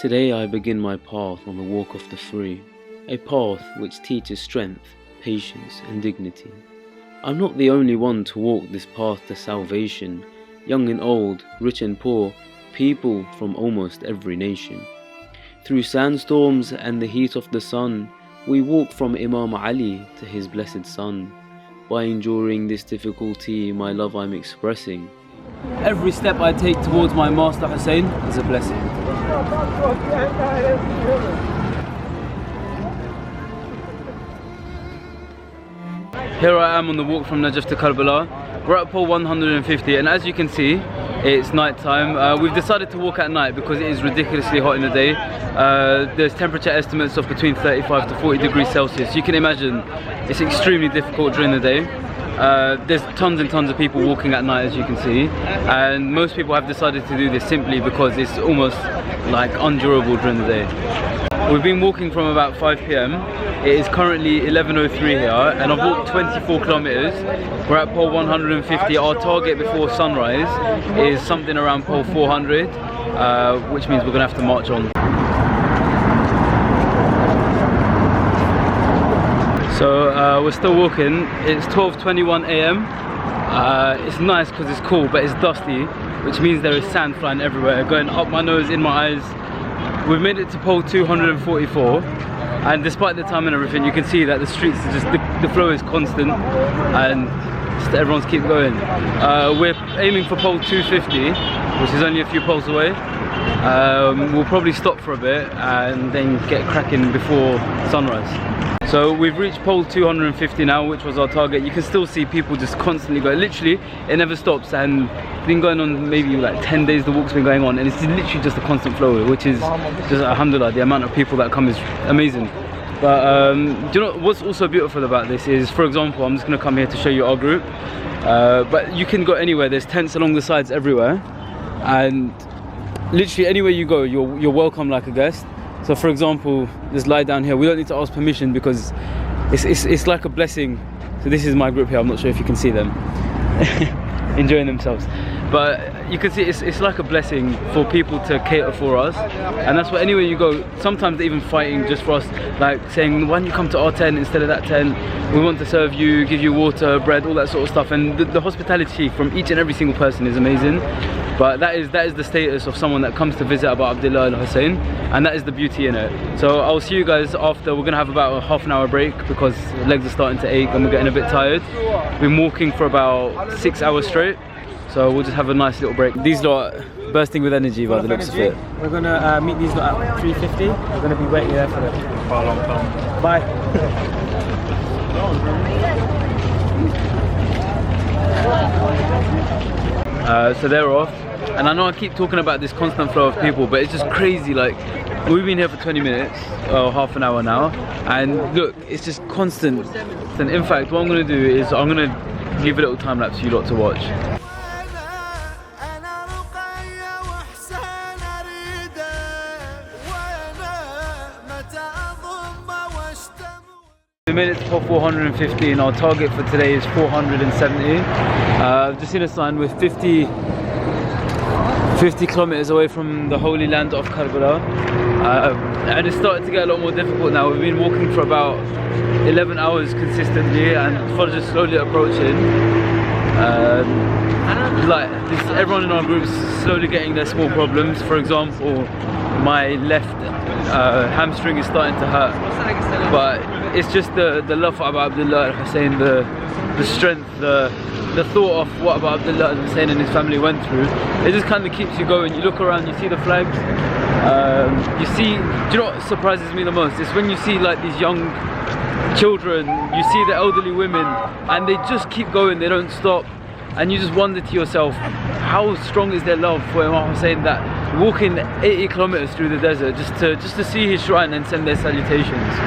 Today I begin my path on the walk of the free, a path which teaches strength, patience and dignity. I'm not the only one to walk this path to salvation. Young and old, rich and poor, people from almost every nation. Through sandstorms and the heat of the sun, we walk from Imam Ali to his blessed son. By enduring this difficulty, my love I'm expressing. Every step I take towards my master Hussain is a blessing. Here I am on the walk from Najaf to Karbala. We're at pole 150 and as you can see, it's night time. We've decided to walk at night because it is ridiculously hot in the day. There's temperature estimates of between 35 to 40 degrees Celsius. You can imagine it's extremely difficult during the day. There's tons and tons of people walking at night, as you can see, and most people have decided to do this simply because it's almost like undurable during the day. We've been walking from about 5 PM. It is currently 11:03 here and I've walked 24 kilometers. We're at pole 150. Our target before sunrise is something around pole 400, which means we're gonna have to march on. So we're still walking. It's 12:21 AM. It's nice because it's cool, but it's dusty, which means there is sand flying everywhere, going up my nose, in my eyes. We've made it to pole 244, and despite the time and everything, you can see that the streets are just, the flow is constant, and just everyone's keep going. We're aiming for pole 250, which is only a few poles away. We'll probably stop for a bit and then get cracking before sunrise. So we've reached pole 250 now, which was our target. You can still see people just constantly going. Literally, it never stops, and it's been going on maybe like 10 days the walk's been going on, and it's literally just a constant flow, which is just, alhamdulillah, the amount of people that come is amazing. But do you know what's also beautiful about this is, for example, I'm just going to come here to show you our group, but you can go anywhere. There's tents along the sides everywhere, and literally anywhere you go, you're welcome like a guest. So for example, just lie down here. We don't need to ask permission because it's like a blessing. So this is my group here. I'm not sure if you can see them enjoying themselves, but you can see it's like a blessing for people to cater for us, and that's why anywhere you go, sometimes they're even fighting just for us, like saying, why don't you come to our tent instead of that tent? We want to serve you, give you water, bread, all that sort of stuff. And the hospitality from each and every single person is amazing. But that is the status of someone that comes to visit Abu Abdullah al-Hussain, and that is the beauty in it. So I'll see you guys after. We're gonna have about a half an hour break because legs are starting to ache and we're getting a bit tired. We've been walking for about 6 hours straight, so we'll just have a nice little break. These lot are bursting with energy by the looks of it. We're gonna meet these lot at 3:50. We're gonna be waiting there for a long time. Bye. So they're off, and I know I keep talking about this constant flow of people, but it's just crazy. Like, we've been here for 20 minutes or half an hour now, and look, it's just constant. And in fact, what I'm going to do is I'm going to give a little time lapse for you lot to watch. We made it to pole 450 and our target for today is 470. I've just seen a sign with 50 kilometers away from the holy land of Karbala, and it's started to get a lot more difficult now. We've been walking for about 11 hours consistently, and Fajr is slowly approaching. Everyone in our group is slowly getting their small problems. For example, my left hamstring is starting to hurt, but it's just the love for Abu Abdullah al-Hussain, the strength, the thought of what Abu Abdullah al-Hussain and his family went through. It just kind of keeps you going. You look around, you see the flags, you see, do you know what surprises me the most? It's when you see like these young children, you see the elderly women, and they just keep going, they don't stop, and you just wonder to yourself, how strong is their love for Imam Hussain, that walking 80 kilometers through the desert just to see his shrine and send their salutations.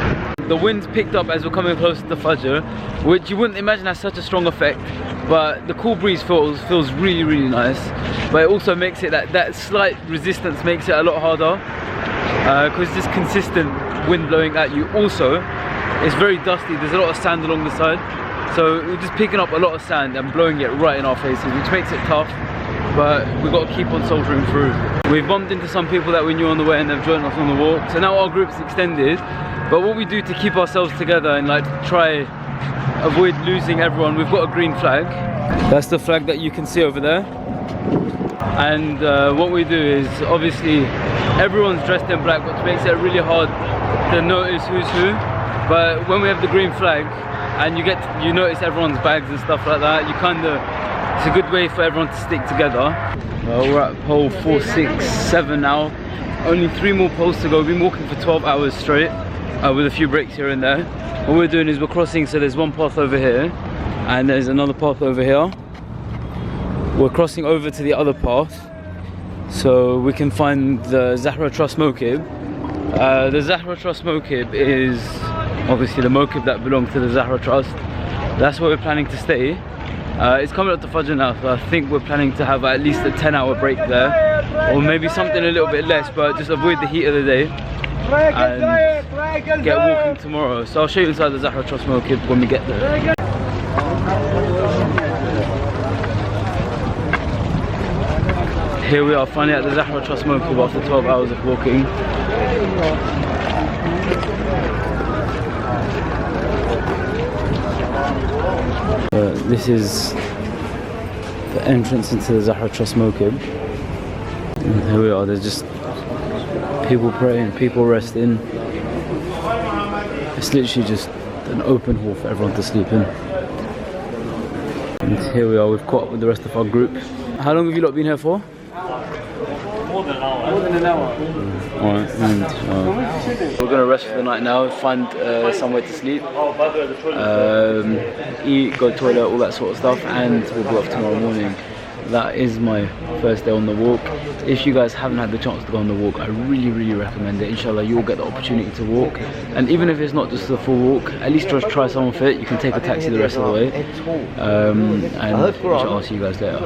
The wind picked up as we're coming close to the Fajr, which you wouldn't imagine has such a strong effect, but the cool breeze feels really, really nice. But it also makes it, that slight resistance makes it a lot harder, because it's just consistent wind blowing at you. Also, it's very dusty, there's a lot of sand along the side, so we're just picking up a lot of sand and blowing it right in our faces, which makes it tough. but we've got to keep on soldiering through. We've bumped into some people that we knew on the way and they've joined us on the walk, so now our group's extended. But what we do to keep ourselves together and like try avoid losing everyone, we've got a green flag. That's the flag that you can see over there. And what we do is, obviously everyone's dressed in black, which makes it really hard to notice who's who. But when we have the green flag and you notice everyone's bags and stuff like that, it's a good way for everyone to stick together. We're at pole 4, 6, 7 now. Only 3 more poles to go. We've been walking for 12 hours straight with a few breaks here and there. What we're doing is we're crossing, so there's one path over here and there's another path over here. We're crossing over to the other path so we can find the Zahra Trust Mokib. The Zahra Trust Mokib is obviously the Mokib that belongs to the Zahra Trust. That's where we're planning to stay. It's coming up to Fajr now, so I think we're planning to have at least a 10-hour break there, or maybe something a little bit less, but just avoid the heat of the day and get walking tomorrow. So I'll show you inside the Zahra Trust Mokib when we get there. Here we are finally at the Zahra Trust Mokib after 12 hours of walking. This is the entrance into the Zahra Trust Mokib. And here we are, there's just people praying, people resting. It's literally just an open hall for everyone to sleep in. And here we are, we've caught up with the rest of our group. How long have you lot been here for? More than an hour. More than an hour. Alright, and we're gonna rest for the night now, find somewhere to sleep, eat, go to the toilet, all that sort of stuff, and we'll go off tomorrow morning. That is my first day on the walk. If you guys haven't had the chance to go on the walk, I really recommend it. Inshallah, you'll get the opportunity to walk, and even if it's not just a full walk, at least just try some of it. You can take a taxi the rest of the way, and inshallah, I'll see you guys later.